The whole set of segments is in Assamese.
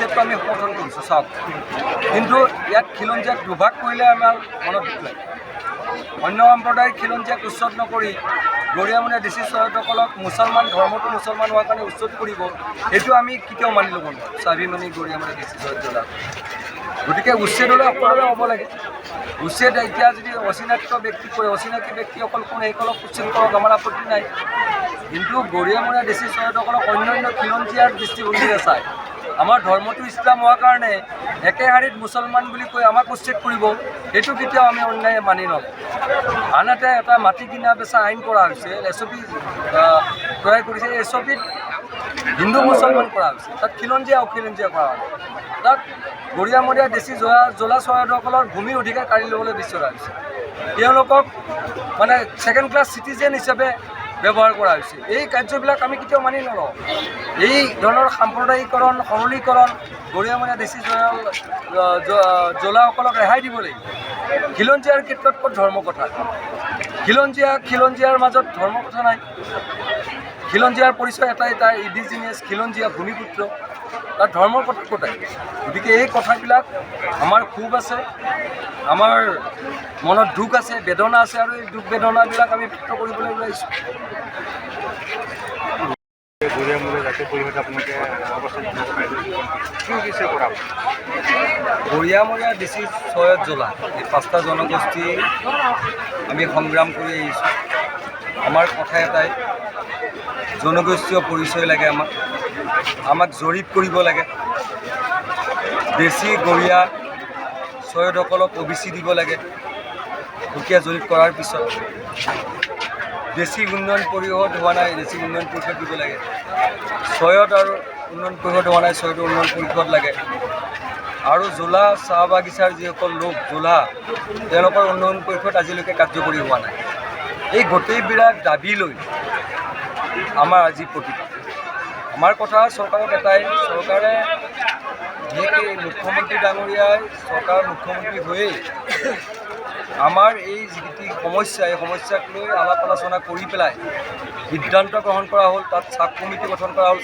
খিলঞ্জীয়াকটো আমি সমৰ্থন কৰিছোঁ চাওক, কিন্তু ইয়াত খিলঞ্জীয়াক দুভাগ কৰিলে আমাৰ মনত দুখ লাগে। অন্য সম্প্ৰদায়ৰ খিলঞ্জীয়াক উচ্ছেদ নকৰি গৰিয়ামৰীয়া ডিচি চৰাইদেউসকলক মুছলমান ধৰ্মটো মুছলমান হোৱাৰ কাৰণে উচ্ছেদ কৰিব, সেইটো আমি কেতিয়াও মানি ল'ব নোৱাৰোঁ স্বাভিমানী গৰিয়ামৰীয়া ডিচি চৰাইদেউ। গতিকে উচ্ছেদ হ'লে সকলোৰে হ'ব লাগে। উচ্ছেদ এতিয়া যদি অচিনাক্ত ব্যক্তি কৰে, অচিনাকি ব্যক্তিসকল কোন সেইসকলক উচ্ছেদ কৰক, আমাৰ আপত্তি নাই। কিন্তু গৰিয়ামৰীয়া ডিচি চৰাইদেউসকলক অন্যান্য খিলঞ্জীয়াৰ দৃষ্টিভংগীৰে চায়। আমাৰ ধৰ্মটো ইছলাম হোৱাৰ কাৰণে একে শাৰীত মুছলমান বুলি কৈ আমাক উচ্ছেদ কৰিব, সেইটো কেতিয়াও আমি অন্যায় মানি নলওঁ। আনহাতে এটা মাটি কিনা বেচা আইন কৰা হৈছে, SOP তৈয়াৰ কৰিছে। এই SOPত হিন্দু মুছলমান কৰা হৈছে, তাত খিলঞ্জীয়া অখিলঞ্জীয়া কৰা হৈছে। তাত গৰিয়ামৰীয়া ডিচি জলা চৰাইদেউসকলৰ ভূমি অধিকাৰ কাঢ়ি ল'বলৈ বিচৰা হৈছে। তেওঁলোকক মানে ছেকেণ্ড ক্লাছ চিটিজেন হিচাপে ব্যৱহাৰ কৰা হৈছে। এই কাৰ্যবিলাক আমি কেতিয়াও মানি নলওঁ। এই ধৰণৰ সাম্প্ৰদায়িকৰণ, সৰলীকৰণ গৰিয়ামৰীয়া ডিচি জলাসকলক ৰেহাই দিব লাগিব। খিলঞ্জীয়াৰ ক্ষেত্ৰত ক'ত ধৰ্ম কথা? খিলঞ্জীয়াৰ মাজত ধৰ্ম কথা নাই। খিলঞ্জীয়াৰ পৰিচয় এটাই, তাৰ ইণ্ডিজিনিয়াছ খিলঞ্জীয়া ভূমিপুত্ৰ, তাৰ ধৰ্মৰ কথা ক'তাই। গতিকে এই কথাবিলাক আমাৰ ক্ষোভ আছে, আমাৰ মনত দুখ আছে, বেদনা আছে, আৰু এই দুখ বেদনাবিলাক আমি ব্যক্ত কৰিবলৈ ওলাইছোঁ। গৰিয়ামৰীয়া ডিচি চৈয়দ জলা এই 5টা জনগোষ্ঠী আমি সংগ্ৰাম কৰি আহিছোঁ। আমাৰ কথা এটাই, জনগোষ্ঠীয় পৰিচয় লাগে আমাক জৰীপ কৰিব লাগে। ডিচি গৰিয়া চৈয়দসকলক OBC দিব লাগে। সুকীয়া জৰীপ কৰাৰ পিছত ডিচি উন্নয়ন পৰিষদ হোৱা নাই, ডিচি উন্নয়ন পৰিষদ দিব লাগে। চৈয়দ আৰু উন্নয়ন পৰিষদ হোৱা নাই, চৈয়দ উন্নয়ন পৰিষদ লাগে। আৰু জোলা চাহ বাগিচাৰ যিসকল লোক জোলা, তেওঁলোকৰ উন্নয়ন পৰিষদ আজিলৈকে কাৰ্যকৰী হোৱা নাই। এই গোটেইবিলাক দাবী লৈ আমাৰ আজি প্ৰতিবাদ। আমাৰ কথা চৰকাৰক এটাই, চৰকাৰে বিশেষকৈ মুখ্যমন্ত্ৰী ডাঙৰীয়াই চৰকাৰৰ মুখ্যমন্ত্ৰী হৈয়ে আমাৰ এই যিটি সমস্যা, এই সমস্যাক লৈ আলাপ আলোচনা কৰি পেলাই সিদ্ধান্ত গ্ৰহণ কৰা হ'ল। তাত চাব কমিটি গঠন কৰা হ'ল।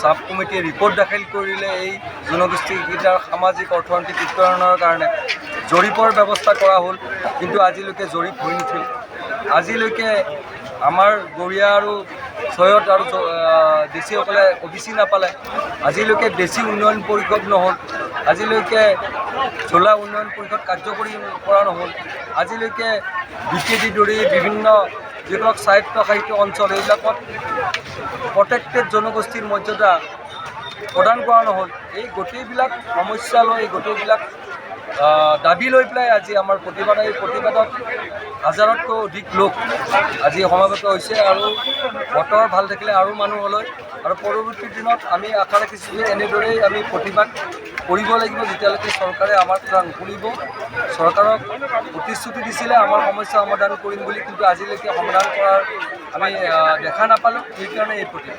চাব কমিটিয়ে ৰিপৰ্ট দাখিল কৰিলে এই জনগোষ্ঠীকেইটাৰ সামাজিক অৰ্থনৈতিক উন্নয়নৰ কাৰণে জৰীপৰ ব্যৱস্থা কৰা হ'ল। কিন্তু আজিলৈকে জৰীপ হৈ নুঠিল। আজিলৈকে আমাৰ গৰিয়া আৰু চৈয়দ আৰু ডিচিসকলে OBC নাপালে। আজিলৈকে ডিচি উন্নয়ন পৰিষদ নহ'ল। আজিলৈকে জলা উন্নয়ন পৰিষদ কাৰ্যকৰী কৰা নহ'ল। আজিলৈকে BKD দৰে বিভিন্ন যিবিলাক স্বায়ত্তশাসিত অঞ্চল, এইবিলাকত প্ৰটেক্টেড জনগোষ্ঠীৰ মৰ্যাদা প্ৰদান কৰা নহ'ল। এই গোটেইবিলাক সমস্যা লৈ, গোটেইবিলাক দাবী লৈ পেলাই আজি আমাৰ প্ৰতিবাদ। এই প্ৰতিবাদত হাজাৰতকৈ অধিক লোক আজি সমাবেত হৈছে, আৰু বতৰ ভাল থাকিলে আৰু মানুহ হ'লয়। আৰু পৰৱৰ্তী দিনত আমি আশা ৰাখিছোঁ যে এনেদৰেই আমি প্ৰতিবাদ কৰিব লাগিব, যেতিয়ালৈকে চৰকাৰে আমাৰ কথা নুশুনিব। চৰকাৰক প্ৰতিশ্ৰুতি দিছিলে আমাৰ সমস্যা সমাধান কৰিম বুলি, কিন্তু আজিলৈকে সমাধান কৰাৰ আমি দেখা নাপালোঁ। সেইকাৰণে এই প্ৰতিবাদ।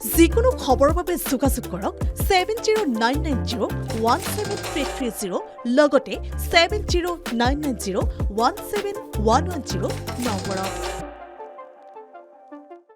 যিকোনো খবৰৰ বাবে যোগাযোগ কৰক 7099017330 লগতে 7099017110 নম্বৰত।